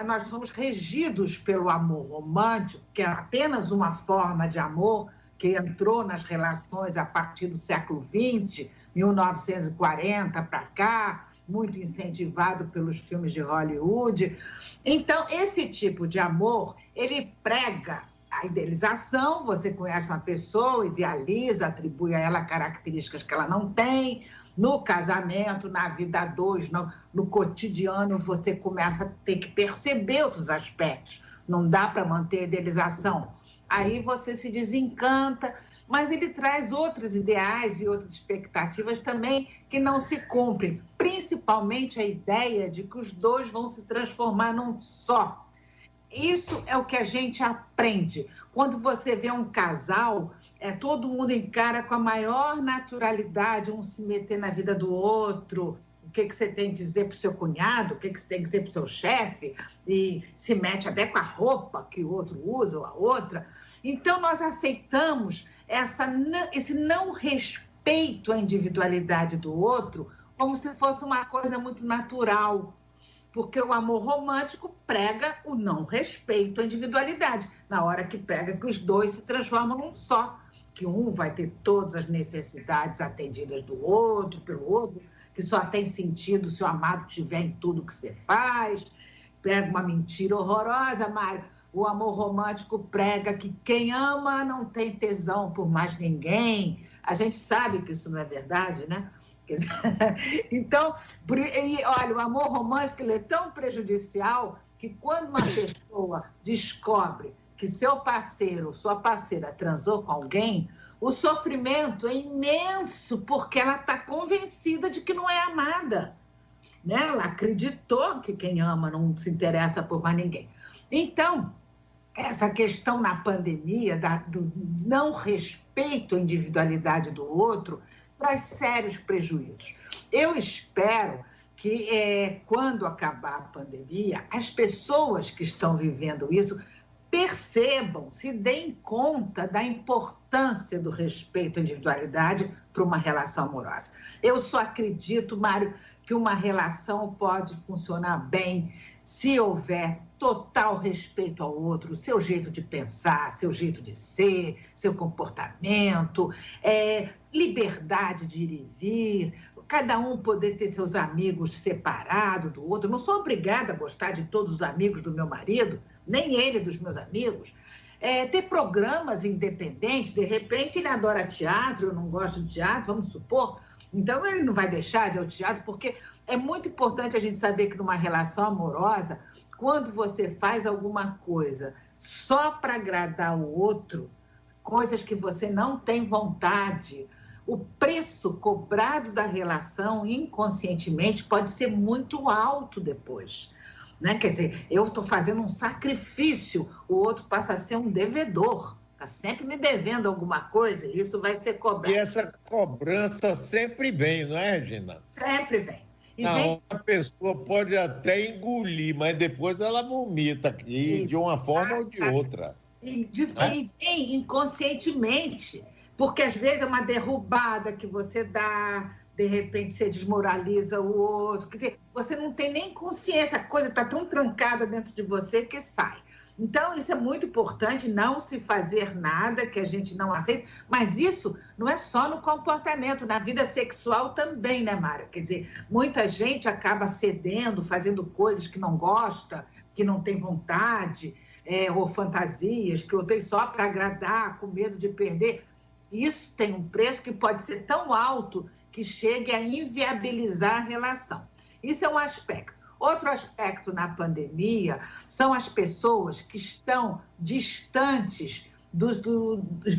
nós somos regidos pelo amor romântico, que é apenas uma forma de amor que entrou nas relações a partir do século XX, 1940 para cá, muito incentivado pelos filmes de Hollywood. Então, esse tipo de amor, ele prega a idealização. Você conhece uma pessoa, idealiza, atribui a ela características que ela não tem. No casamento, na vida a dois, no cotidiano, você começa a ter que perceber outros aspectos. Não dá para manter a idealização. Aí você se desencanta, mas ele traz outros ideais e outras expectativas também que não se cumprem. Principalmente a ideia de que os dois vão se transformar num só. Isso é o que a gente aprende. Quando você vê um casal, todo mundo encara com a maior naturalidade um se meter na vida do outro. O que você tem que dizer para o seu cunhado, o que você tem que dizer para o seu chefe, e se mete até com a roupa que o outro usa ou a outra. Então, nós aceitamos esse não respeito à individualidade do outro como se fosse uma coisa muito natural, porque o amor romântico prega o não respeito à individualidade, na hora que prega que os dois se transformam num só, que um vai ter todas as necessidades atendidas do outro, pelo outro, que só tem sentido se o amado tiver em tudo que você faz. Prega uma mentira horrorosa, Mário. O amor romântico prega que quem ama não tem tesão por mais ninguém. A gente sabe que isso não é verdade, né? Então, olha, o amor romântico ele é tão prejudicial que quando uma pessoa descobre que seu parceiro ou sua parceira transou com alguém, o sofrimento é imenso, porque ela está convencida de que não é amada. Né? Ela acreditou que quem ama não se interessa por mais ninguém. Então, essa questão na pandemia do não respeito à individualidade do outro traz sérios prejuízos. Eu espero que, quando acabar a pandemia, as pessoas que estão vivendo isso percebam, se deem conta da importância do respeito à individualidade para uma relação amorosa. Eu só acredito, Mário, que uma relação pode funcionar bem se houver total respeito ao outro, seu jeito de pensar, seu jeito de ser, seu comportamento, liberdade de ir e vir, cada um poder ter seus amigos separados do outro. Eu não sou obrigada a gostar de todos os amigos do meu marido, nem ele dos meus amigos. Ter programas independentes, de repente ele adora teatro, eu não gosto de teatro, vamos supor, então ele não vai deixar de ir ao teatro, porque é muito importante a gente saber que numa relação amorosa, quando você faz alguma coisa só para agradar o outro, coisas que você não tem vontade, o preço cobrado da relação inconscientemente pode ser muito alto depois. Né? Quer dizer, eu estou fazendo um sacrifício, o outro passa a ser um devedor, está sempre me devendo alguma coisa e isso vai ser cobrado. E essa cobrança sempre vem, não é, Regina? Sempre vem. A pessoa pode até engolir, mas depois ela vomita aqui, de uma forma ou de outra. E vem inconscientemente, porque às vezes é uma derrubada que você dá, de repente você desmoraliza o outro, quer dizer, você não tem nem consciência, a coisa está tão trancada dentro de você que sai. Então, isso é muito importante, não se fazer nada que a gente não aceita, mas isso não é só no comportamento, na vida sexual também, né, Mário? Quer dizer, muita gente acaba cedendo, fazendo coisas que não gosta, que não tem vontade, ou fantasias, que eu tenho só para agradar, com medo de perder. Isso tem um preço que pode ser tão alto que chegue a inviabilizar a relação. Isso é um aspecto. Outro aspecto na pandemia são as pessoas que estão distantes,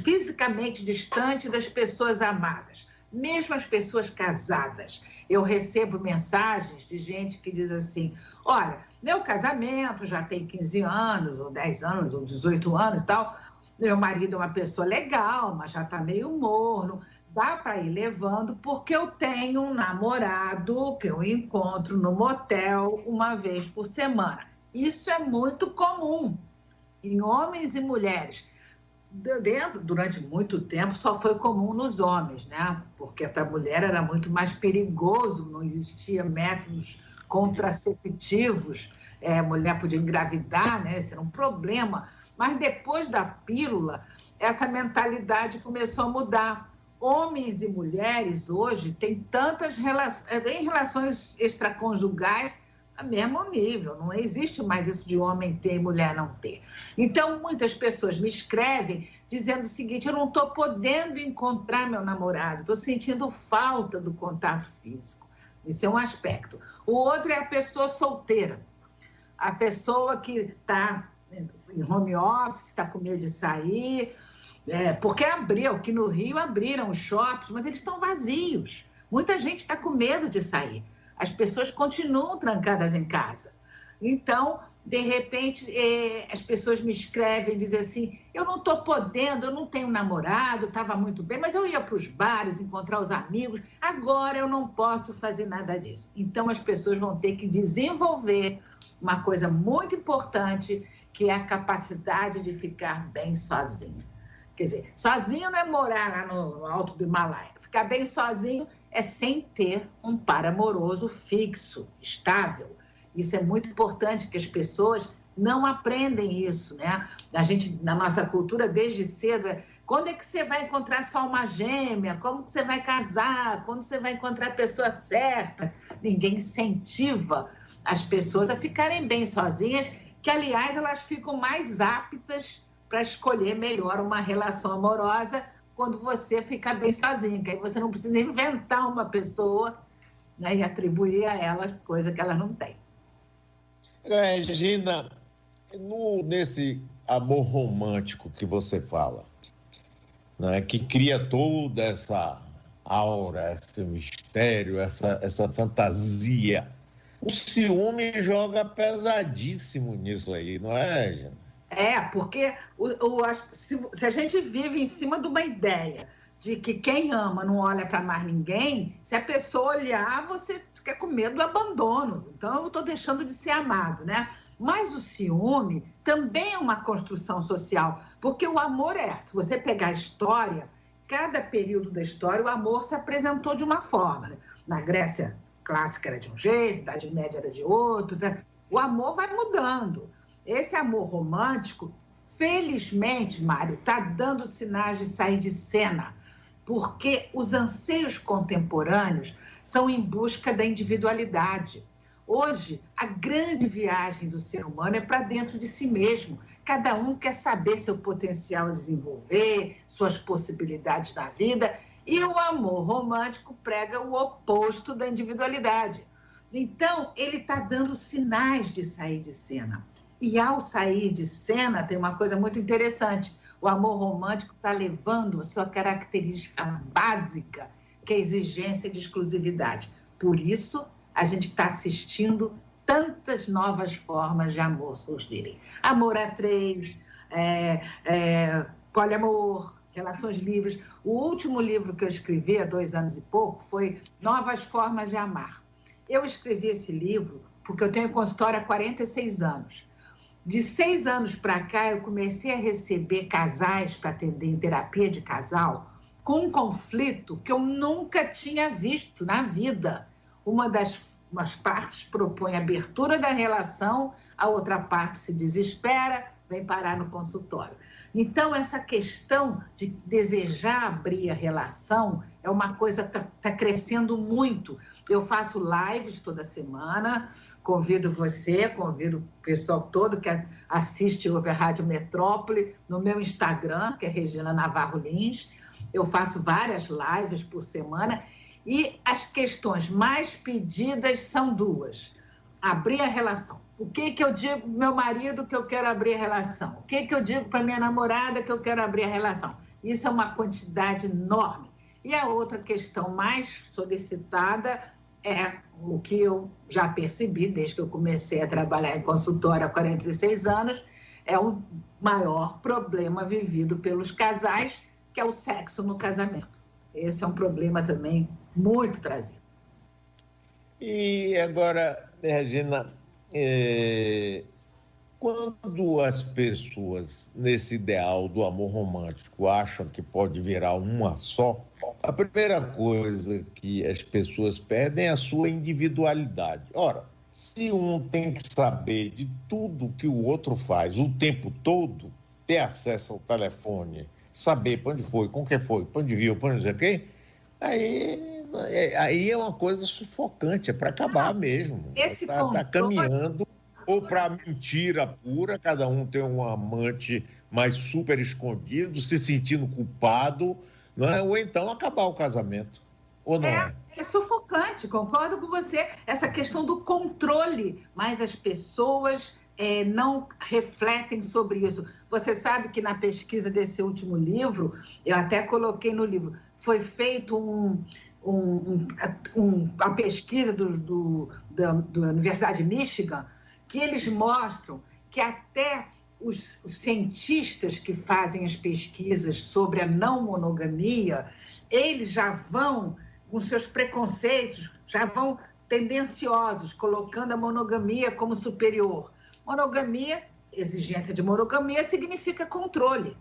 fisicamente distantes das pessoas amadas, mesmo as pessoas casadas. Eu recebo mensagens de gente que diz assim, olha, meu casamento já tem 15 anos, ou 10 anos, ou 18 anos e tal, meu marido é uma pessoa legal, mas já está meio morno, dá para ir levando, porque eu tenho um namorado que eu encontro no motel uma vez por semana. Isso é muito comum em homens e mulheres. Durante muito tempo só foi comum nos homens, né? Porque para a mulher era muito mais perigoso, não existia métodos contraceptivos, mulher podia engravidar, né? Esse era um problema. Mas depois da pílula, essa mentalidade começou a mudar. Homens e mulheres hoje têm tantas relações extraconjugais a mesmo nível. Não existe mais isso de homem ter e mulher não ter. Então, muitas pessoas me escrevem dizendo o seguinte: eu não estou podendo encontrar meu namorado, estou sentindo falta do contato físico. Isso é um aspecto. O outro é a pessoa solteira. A pessoa que está em home office, está com medo de sair, porque abriu, aqui no Rio abriram os shoppings, mas eles estão vazios. Muita gente está com medo de sair. As pessoas continuam trancadas em casa. Então, de repente, as pessoas me escrevem, dizem assim: eu não estou podendo, eu não tenho namorado, estava muito bem, mas eu ia para os bares, encontrar os amigos, agora eu não posso fazer nada disso. Então, as pessoas vão ter que desenvolver uma coisa muito importante, que é a capacidade de ficar bem sozinho. Quer dizer, sozinho não é morar lá no alto do Himalaia. Ficar bem sozinho é sem ter um par amoroso fixo, estável. Isso é muito importante, que as pessoas não aprendem isso, né? A gente, na nossa cultura, desde cedo, quando é que você vai encontrar sua alma gêmea? Como que você vai casar? Quando você vai encontrar a pessoa certa? Ninguém incentiva as pessoas a ficarem bem sozinhas, que, aliás, elas ficam mais aptas para escolher melhor uma relação amorosa quando você fica bem sozinho, que aí você não precisa inventar uma pessoa, né, e atribuir a ela coisa que ela não tem. Regina, nesse amor romântico que você fala, né, que cria toda essa aura, esse mistério, essa fantasia, o ciúme joga pesadíssimo nisso aí, não é, Regina? Porque se a gente vive em cima de uma ideia de que quem ama não olha para mais ninguém, se a pessoa olhar, você fica com medo do abandono. Então, eu estou deixando de ser amado, né? Mas o ciúme também é uma construção social, porque o amor se você pegar a história, cada período da história, o amor se apresentou de uma forma, né? Na Grécia clássica era de um jeito, na Idade Média era de outro, né? O amor vai mudando. Esse amor romântico, felizmente, Mário, está dando sinais de sair de cena, porque os anseios contemporâneos são em busca da individualidade. Hoje, a grande viagem do ser humano é para dentro de si mesmo. Cada um quer saber seu potencial a desenvolver, suas possibilidades na vida, e o amor romântico prega o oposto da individualidade. Então, ele está dando sinais de sair de cena. E ao sair de cena, tem uma coisa muito interessante: o amor romântico está levando a sua característica básica, que é a exigência de exclusividade. Por isso, a gente está assistindo tantas novas formas de amor surgirem. Amor a três, poliamor, relações livres. O último livro que eu escrevi, há 2 anos e pouco, foi Novas Formas de Amar. Eu escrevi esse livro porque eu tenho consultório há 46 anos. De 6 anos para cá, eu comecei a receber casais para atender em terapia de casal com um conflito que eu nunca tinha visto na vida. Umas partes propõe abertura da relação, a outra parte se desespera, vem parar no consultório. Então, essa questão de desejar abrir a relação é uma coisa que está crescendo muito. Eu faço lives toda semana, convido o pessoal todo que assiste e ouve a Rádio Metrópole no meu Instagram, que é Regina Navarro Lins. Eu faço várias lives por semana e as questões mais pedidas são 2. Abrir a relação. O que eu digo para meu marido que eu quero abrir a relação? O que eu digo para minha namorada que eu quero abrir a relação? Isso é uma quantidade enorme. E a outra questão mais solicitada é o que eu já percebi desde que eu comecei a trabalhar em consultório há 46 anos, é o maior problema vivido pelos casais, que é o sexo no casamento. Esse é um problema também muito trazido. E agora, Regina, quando as pessoas, nesse ideal do amor romântico, acham que pode virar uma só, a primeira coisa que as pessoas perdem é a sua individualidade. Ora, Se um tem que saber de tudo que o outro faz o tempo todo, ter acesso ao telefone, saber para onde foi, com quem foi, para onde viu, para onde não sei o quê, aí é uma coisa sufocante, é para acabar mesmo. Está caminhando ou para mentira pura, cada um tem um amante mais super escondido, se sentindo culpado, não é? Ou então acabar o casamento. Ou não é? É sufocante, concordo com você. Essa questão do controle, mas as pessoas não refletem sobre isso. Você sabe que na pesquisa desse último livro, eu até coloquei no livro, foi feito uma pesquisa da Universidade de Michigan, que eles mostram que até os cientistas que fazem as pesquisas sobre a não monogamia, eles já vão, com seus preconceitos, já vão tendenciosos, colocando a monogamia como superior. Monogamia, exigência de monogamia, significa controle,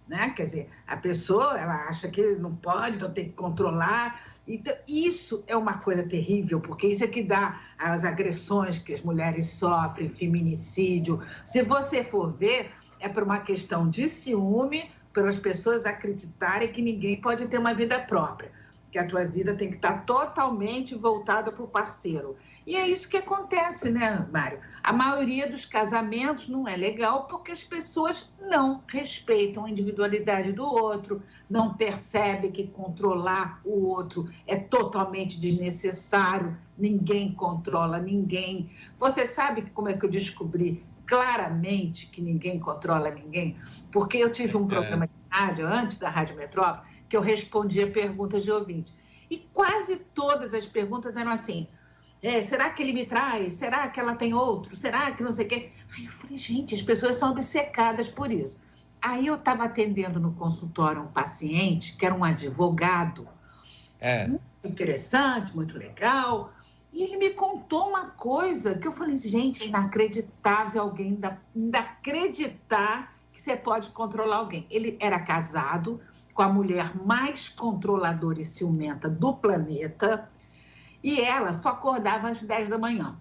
né? Quer dizer, a pessoa, ela acha que não pode, então tem que controlar. Então, isso é uma coisa terrível, porque isso é que dá as agressões que as mulheres sofrem, feminicídio. Se você for ver, é por uma questão de ciúme, pelas pessoas acreditarem que ninguém pode ter uma vida própria, que a tua vida tem que estar totalmente voltada para o parceiro. E é isso que acontece, né, Mário? A maioria dos casamentos não é legal porque as pessoas não respeitam a individualidade do outro, não percebem que controlar o outro é totalmente desnecessário, ninguém controla ninguém. Você sabe como é que eu descobri claramente que ninguém controla ninguém? Porque eu tive um programa de rádio, antes da Rádio Metrópole, que eu respondia perguntas de ouvinte. E quase todas as perguntas eram assim, será que ele me trai? Será que ela tem outro? Será que não sei o quê? Aí eu falei, gente, as pessoas são obcecadas por isso. Aí eu estava atendendo no consultório um paciente, que era um advogado, muito interessante, muito legal, e ele me contou uma coisa que eu falei, gente, é inacreditável alguém ainda acreditar que você pode controlar alguém. Ele era casado com a mulher mais controladora e ciumenta do planeta, e ela só acordava às 10 da manhã.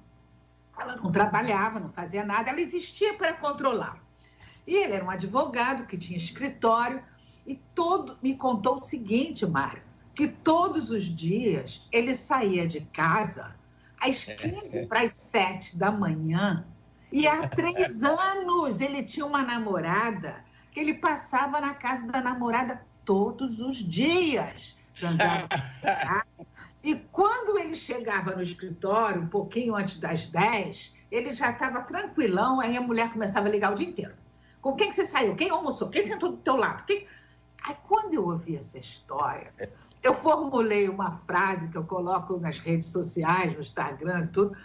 Ela não trabalhava, não fazia nada, ela existia para controlar. E ele era um advogado que tinha escritório, e me contou o seguinte, Mário, que todos os dias ele saía de casa às 15 para as 7 da manhã, e há 3 anos ele tinha uma namorada que ele passava na casa da namorada todos os dias. E quando ele chegava no escritório, um pouquinho antes das 10, ele já estava tranquilão, aí a mulher começava a ligar o dia inteiro. Com quem que você saiu? Quem almoçou? Quem sentou do teu lado? Aí, quando eu ouvi essa história, eu formulei uma frase que eu coloco nas redes sociais, no Instagram, tudo.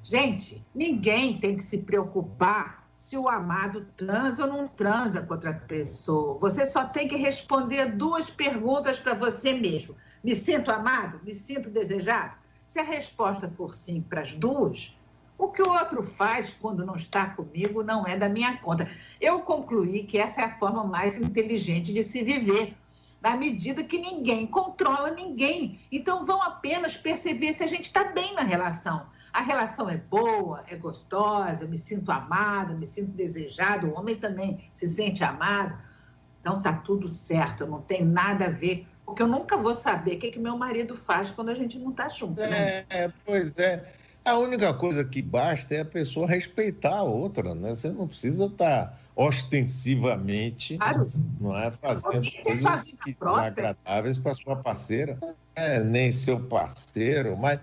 Gente, ninguém tem que se preocupar se o amado transa ou não transa com outra pessoa. Você só tem que responder 2 perguntas para você mesmo. Me sinto amado? Me sinto desejado? Se a resposta for sim para as 2, o que o outro faz quando não está comigo não é da minha conta. Eu concluí que essa é a forma mais inteligente de se viver, na medida que ninguém controla ninguém. Então, vão apenas perceber se a gente está bem na relação. A relação é boa, é gostosa, me sinto amado, me sinto desejado, o homem também se sente amado. Então, está tudo certo, não tem nada a ver, porque eu nunca vou saber o que meu marido faz quando a gente não está junto, né? Pois é. A única coisa que basta é a pessoa respeitar a outra, né? Você não precisa estar ostensivamente, não é, fazendo coisas desagradáveis para sua parceira, nem seu parceiro, mas...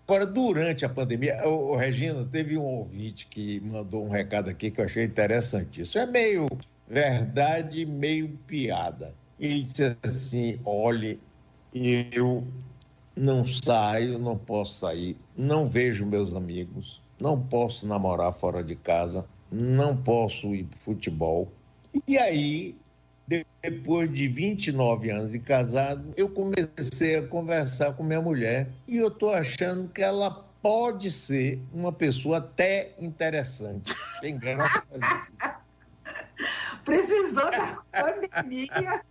Agora, durante a pandemia, Regina, teve um ouvinte que mandou um recado aqui que eu achei interessante. Isso é meio verdade, meio piada. Ele disse assim, olhe, eu não saio, não posso sair, não vejo meus amigos, não posso namorar fora de casa, não posso ir para futebol. E aí, depois de 29 anos de casado, eu comecei a conversar com minha mulher e eu estou achando que ela pode ser uma pessoa até interessante. Bem, graças a Deus. Precisou da pandemia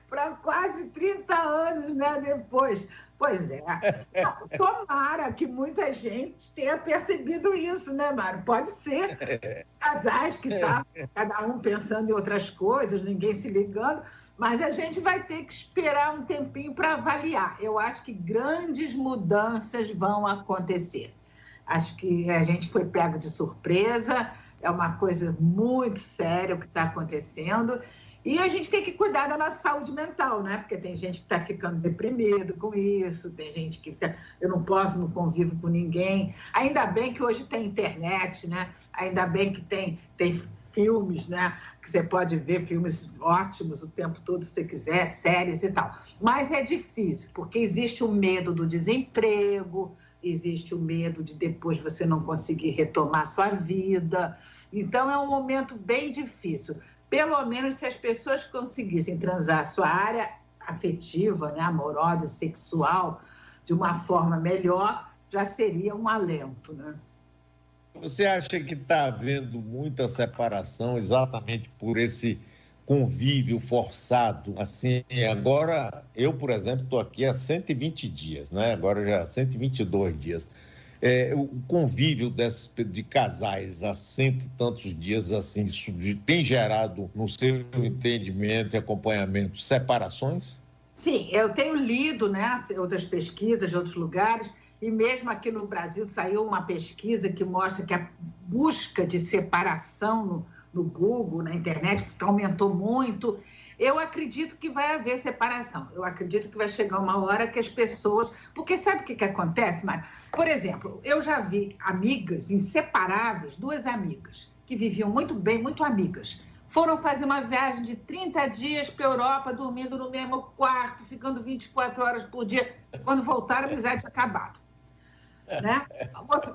para quase 30 anos, né, depois. Pois é. Não, tomara que muita gente tenha percebido isso, né, Mário? Pode ser casais que estavam cada um pensando em outras coisas, ninguém se ligando, mas a gente vai ter que esperar um tempinho para avaliar. Eu acho que grandes mudanças vão acontecer. Acho que a gente foi pego de surpresa, é uma coisa muito séria o que está acontecendo. E a gente tem que cuidar da nossa saúde mental, né? Porque tem gente que está ficando deprimido com isso, tem gente que fica, eu não posso, não convivo com ninguém. Ainda bem que hoje tem internet, né? Ainda bem que tem filmes, né? Que você pode ver filmes ótimos o tempo todo, se você quiser, séries e tal. Mas é difícil, porque existe o medo do desemprego, existe o medo de depois você não conseguir retomar sua vida. Então, é um momento bem difícil. Pelo menos se as pessoas conseguissem transar a sua área afetiva, né, amorosa, sexual, de uma forma melhor, já seria um alento, né? Você acha que está havendo muita separação exatamente por esse convívio forçado? Assim, agora, eu, por exemplo, estou aqui há 120 dias, né? Agora já 122 dias. O convívio de casais há cento e tantos dias, assim, isso tem gerado, no seu entendimento e acompanhamento, separações? Sim, eu tenho lido, né, outras pesquisas de outros lugares, e mesmo aqui no Brasil saiu uma pesquisa que mostra que a busca de separação no Google, na internet, aumentou muito. Eu acredito que vai haver separação. Eu acredito que vai chegar uma hora que as pessoas... Porque sabe o que acontece, Mário? Por exemplo, eu já vi amigas inseparáveis, duas amigas, que viviam muito bem, muito amigas. Foram fazer uma viagem de 30 dias para a Europa, dormindo no mesmo quarto, ficando 24 horas por dia. Quando voltaram, a amizade tinha acabado. Né?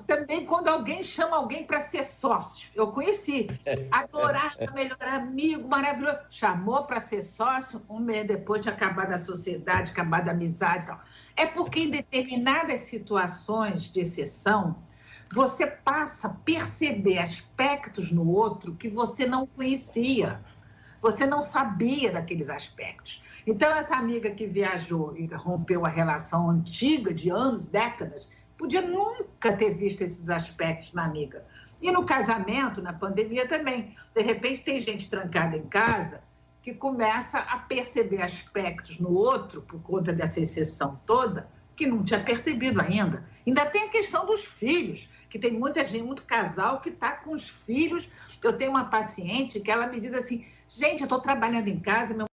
Também quando alguém chama alguém para ser sócio, eu conheci, adorava, melhor amigo, maravilhoso, chamou para ser sócio, um mês depois tinha acabado a sociedade, acabado a amizade e tal. É porque em determinadas situações de exceção, você passa a perceber aspectos no outro que você não conhecia, você não sabia daqueles aspectos. Então, essa amiga que viajou e rompeu a relação antiga de anos, décadas, podia nunca ter visto esses aspectos na amiga. E no casamento, na pandemia também. De repente, tem gente trancada em casa que começa a perceber aspectos no outro, por conta dessa exceção toda, que não tinha percebido ainda. Ainda tem a questão dos filhos, que tem muita gente, muito casal que está com os filhos. Eu tenho uma paciente que ela me diz assim, gente, eu estou trabalhando em casa, meu